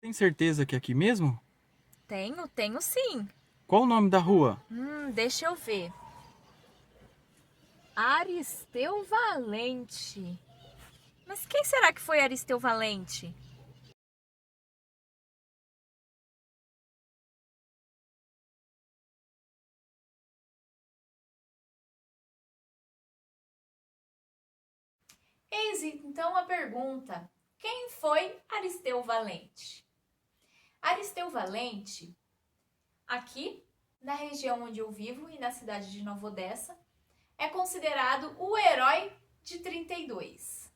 Tem certeza que é aqui mesmo? Tenho sim. Qual o nome da rua? Deixa eu ver. Aristeu Valente. Mas quem será que foi Aristeu Valente? Eis então a pergunta: quem foi Aristeu Valente? Aristeu Valente, aqui na região onde eu vivo e na cidade de Nova Odessa, é considerado o herói de 32.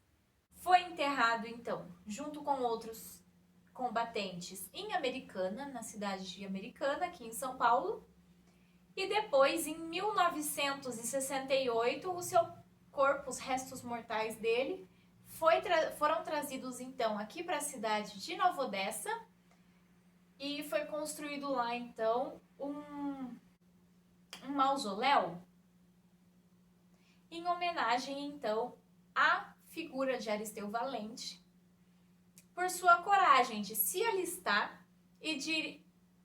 Foi enterrado então, junto com outros combatentes em Americana, na cidade de Americana, aqui em São Paulo. E depois, em 1968, o seu corpo, os restos mortais dele, foram trazidos então aqui para a cidade de Nova Odessa e foi construído lá então um mausoléu em homenagem então à figura de Aristeu Valente por sua coragem de se alistar e de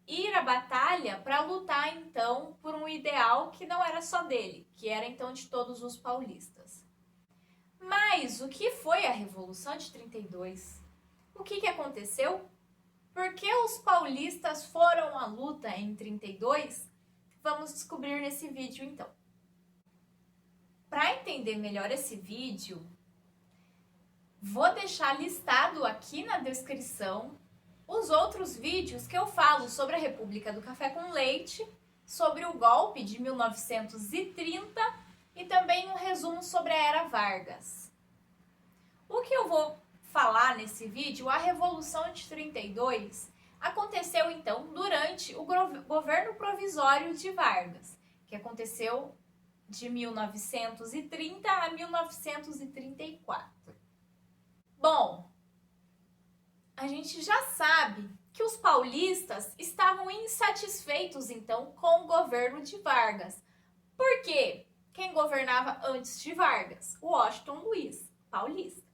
ir à batalha para lutar então por um ideal que não era só dele, que era então de todos os paulistas. Mas o que foi a Revolução de 32? O que aconteceu? Por que os paulistas foram à luta em 32? Vamos descobrir nesse vídeo então. Para entender melhor esse vídeo, vou deixar listado aqui na descrição os outros vídeos que eu falo sobre a República do Café com Leite, sobre o golpe de 1930 e também um resumo sobre a Era Vargas. O que eu vou falar nesse vídeo, a Revolução de 32, aconteceu então durante o governo provisório de Vargas, que aconteceu de 1930 a 1934. Bom, a gente já sabe que os paulistas estavam insatisfeitos então com o governo de Vargas. Por quê? Quem governava antes de Vargas? O Washington Luiz, paulista.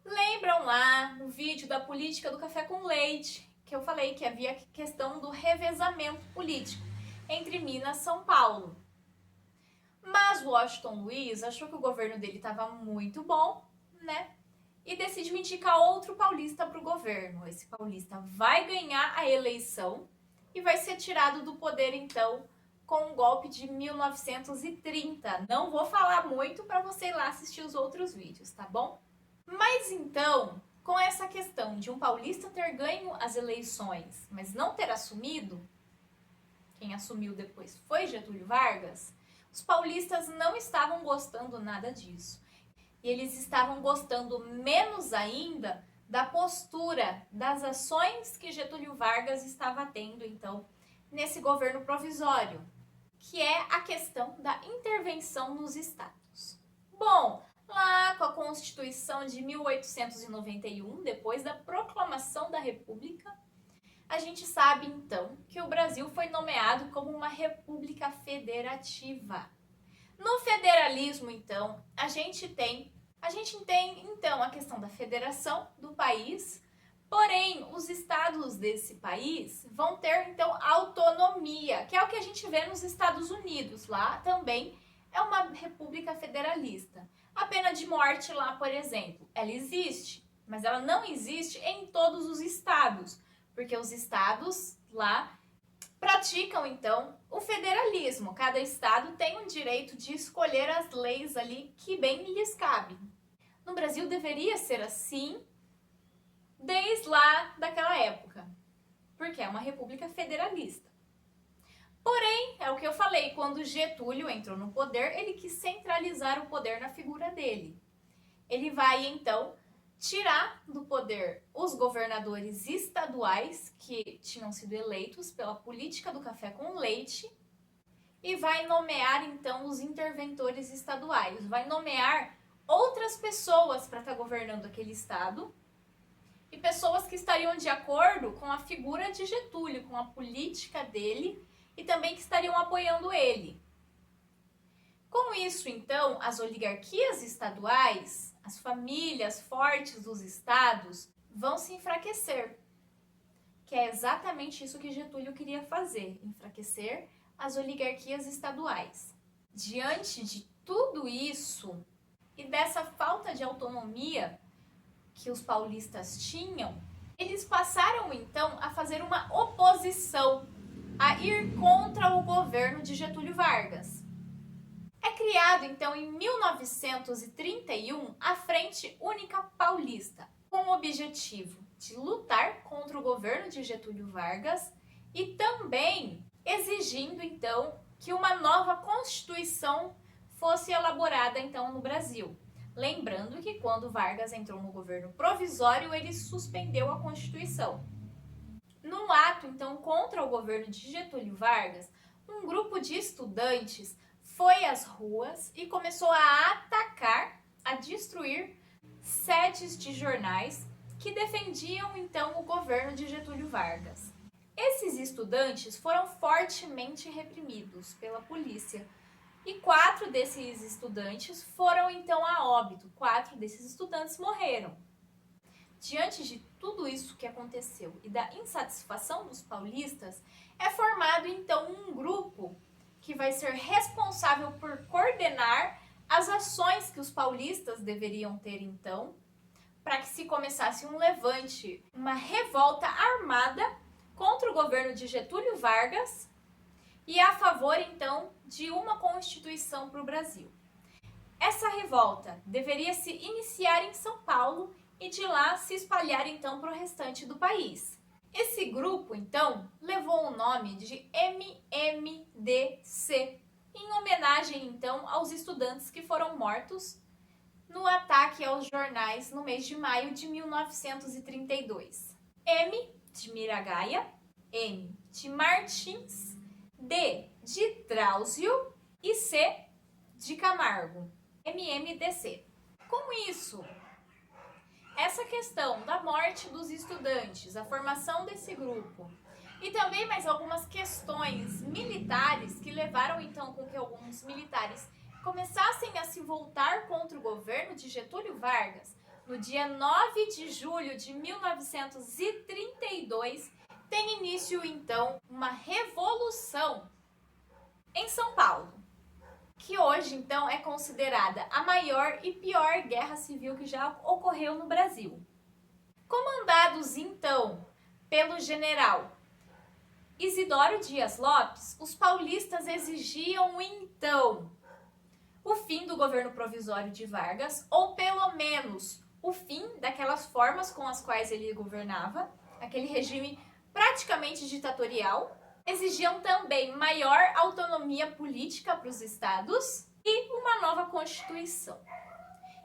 Lembram lá no vídeo da política do café com leite que eu falei que havia questão do revezamento político entre Minas e São Paulo. Mas o Washington Luiz achou que o governo dele estava muito bom, né? E decidiu indicar outro paulista para o governo. Esse paulista vai ganhar a eleição e vai ser tirado do poder, então, com um golpe de 1930. Não vou falar muito para você ir lá assistir os outros vídeos, tá bom? Mas então, com essa questão de um paulista ter ganho as eleições, mas não ter assumido, quem assumiu depois foi Getúlio Vargas, os paulistas não estavam gostando nada disso. E eles estavam gostando menos ainda da postura, das ações que Getúlio Vargas estava tendo, então, nesse governo provisório, que é a questão da intervenção nos estados. Bom, lá com a Constituição de 1891, depois da proclamação da República, a gente sabe então que o Brasil foi nomeado como uma república federativa. No federalismo, então, a gente tem então a questão da federação do país, porém os estados desse país vão ter então autonomia, que é o que a gente vê nos Estados Unidos. Lá também é uma república federalista. A pena de morte lá, por exemplo, ela existe, mas ela não existe em todos os estados, porque os estados lá praticam então o federalismo. Cada estado tem o direito de escolher as leis ali que bem lhes cabe. No Brasil deveria ser assim desde lá daquela época, porque é uma república federalista. Porém, é o que eu falei, quando Getúlio entrou no poder, ele quis centralizar o poder na figura dele. Ele vai então tirar do poder os governadores estaduais que tinham sido eleitos pela política do café com leite e vai nomear então os interventores estaduais, vai nomear outras pessoas para estar governando aquele estado e pessoas que estariam de acordo com a figura de Getúlio, com a política dele e também que estariam apoiando ele. Com isso, então, as oligarquias estaduais, as famílias fortes dos estados, vão se enfraquecer. que é exatamente isso que Getúlio queria fazer, enfraquecer as oligarquias estaduais. Diante de tudo isso e dessa falta de autonomia que os paulistas tinham, eles passaram então a fazer uma oposição, a ir contra o governo de Getúlio Vargas. É criado então em 1931 a Frente Única Paulista, com o objetivo de lutar contra o governo de Getúlio Vargas e também exigindo então que uma nova Constituição fosse elaborada então no Brasil. Lembrando que quando Vargas entrou no governo provisório, ele suspendeu a Constituição. No ato então contra o governo de Getúlio Vargas, um grupo de estudantes foi às ruas e começou a atacar, a destruir sedes de jornais que defendiam então o governo de Getúlio Vargas. Esses estudantes foram fortemente reprimidos pela polícia e 4 desses estudantes foram então a óbito. 4 desses estudantes morreram. Diante de tudo isso que aconteceu e da insatisfação dos paulistas, é formado então um grupo que vai ser responsável por coordenar as ações que os paulistas deveriam ter então, para que se começasse um levante, uma revolta armada contra o governo de Getúlio Vargas e a favor então de uma Constituição para o Brasil. Essa revolta deveria se iniciar em São Paulo e de lá se espalhar então para o restante do país. Esse grupo, então, levou o nome de MMDC, em homenagem, então, aos estudantes que foram mortos no ataque aos jornais no mês de maio de 1932. M de Miragaia, M de Martins, D de Drauzio e C de Camargo. MMDC. Com isso, essa questão da morte dos estudantes, a formação desse grupo e também mais algumas questões militares que levaram então com que alguns militares começassem a se voltar contra o governo de Getúlio Vargas, no dia 9 de julho de 1932, tem início então uma revolução em São Paulo, que hoje então é considerada a maior e pior guerra civil que já ocorreu no Brasil. Comandados então pelo general Isidoro Dias Lopes, os paulistas exigiam então o fim do governo provisório de Vargas, ou pelo menos o fim daquelas formas com as quais ele governava, aquele regime praticamente ditatorial. Exigiam também maior autonomia política para os estados e uma nova Constituição.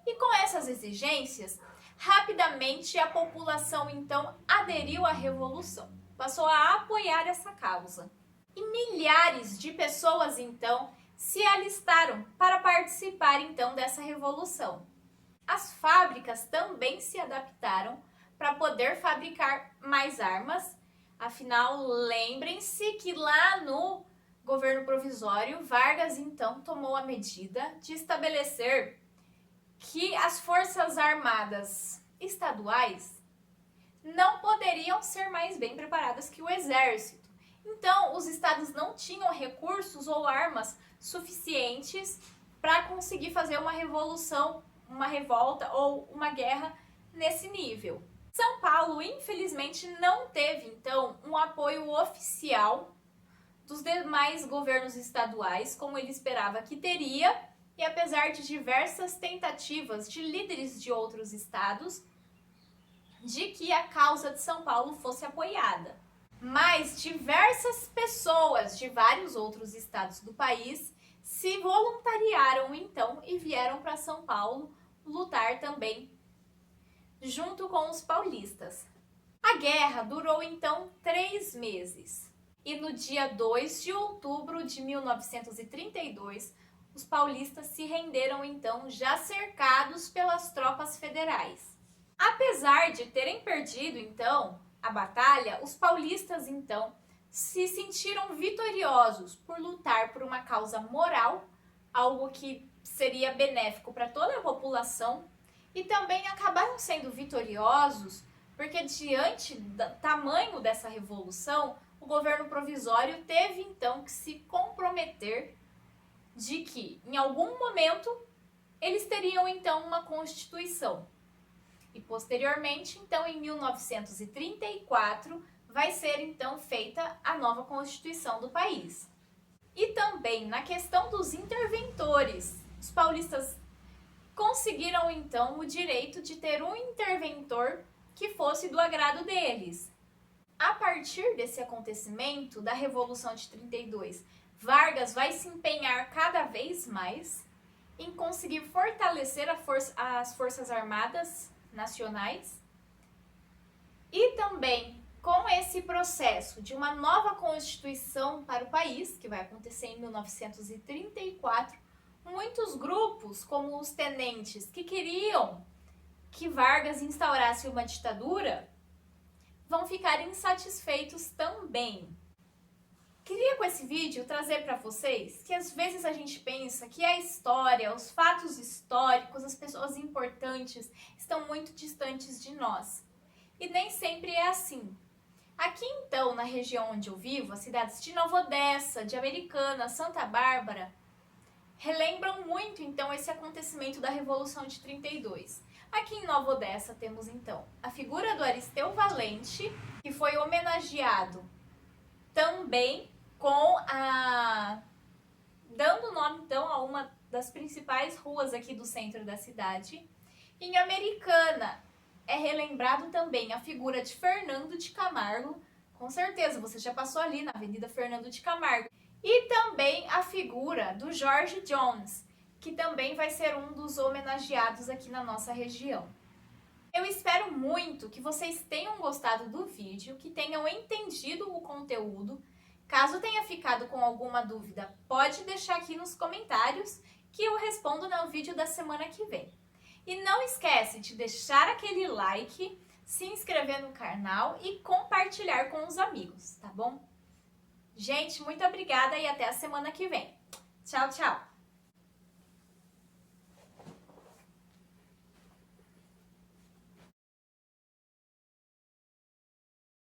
E com essas exigências, rapidamente a população então aderiu à revolução, passou a apoiar essa causa. E milhares de pessoas então se alistaram para participar então dessa revolução. As fábricas também se adaptaram para poder fabricar mais armas. Afinal, lembrem-se que lá no governo provisório, Vargas então tomou a medida de estabelecer que as forças armadas estaduais não poderiam ser mais bem preparadas que o exército. Então, os estados não tinham recursos ou armas suficientes para conseguir fazer uma revolução, uma revolta ou uma guerra nesse nível. São Paulo, infelizmente, não teve, então, um apoio oficial dos demais governos estaduais, como ele esperava que teria, e apesar de diversas tentativas de líderes de outros estados, de que a causa de São Paulo fosse apoiada. Mas diversas pessoas de vários outros estados do país se voluntariaram, então, e vieram para São Paulo lutar também junto com os paulistas. A guerra durou então 3 meses e no dia 2 de outubro de 1932, os paulistas se renderam então já cercados pelas tropas federais. Apesar de terem perdido então a batalha, os paulistas então se sentiram vitoriosos por lutar por uma causa moral, algo que seria benéfico para toda a população, e também acabaram sendo vitoriosos porque diante do tamanho dessa revolução, o governo provisório teve então que se comprometer de que, em algum momento, eles teriam então uma constituição. E posteriormente, então, em 1934, vai ser então feita a nova constituição do país. E também na questão dos interventores, os paulistas conseguiram então o direito de ter um interventor que fosse do agrado deles. A partir desse acontecimento da Revolução de 32, Vargas vai se empenhar cada vez mais em conseguir fortalecer as Forças Armadas nacionais e também com esse processo de uma nova Constituição para o país, que vai acontecer em 1934, muitos grupos, como os tenentes que queriam que Vargas instaurasse uma ditadura, vão ficar insatisfeitos também. Queria com esse vídeo trazer para vocês que às vezes a gente pensa que a história, os fatos históricos, as pessoas importantes estão muito distantes de nós. E nem sempre é assim. Aqui então, na região onde eu vivo, as cidades de Nova Odessa, de Americana, Santa Bárbara, relembram muito então esse acontecimento da Revolução de 32. Aqui em Nova Odessa temos então a figura do Aristeu Valente, que foi homenageado também dando nome então a uma das principais ruas aqui do centro da cidade. Em Americana é relembrado também a figura de Fernando de Camargo, com certeza você já passou ali na Avenida Fernando de Camargo, e também a figura do George Jones, que também vai ser um dos homenageados aqui na nossa região. Eu espero muito que vocês tenham gostado do vídeo, que tenham entendido o conteúdo. Caso tenha ficado com alguma dúvida, pode deixar aqui nos comentários que eu respondo no vídeo da semana que vem. E não esquece de deixar aquele like, se inscrever no canal e compartilhar com os amigos, tá bom? Gente, muito obrigada e até a semana que vem. Tchau, tchau!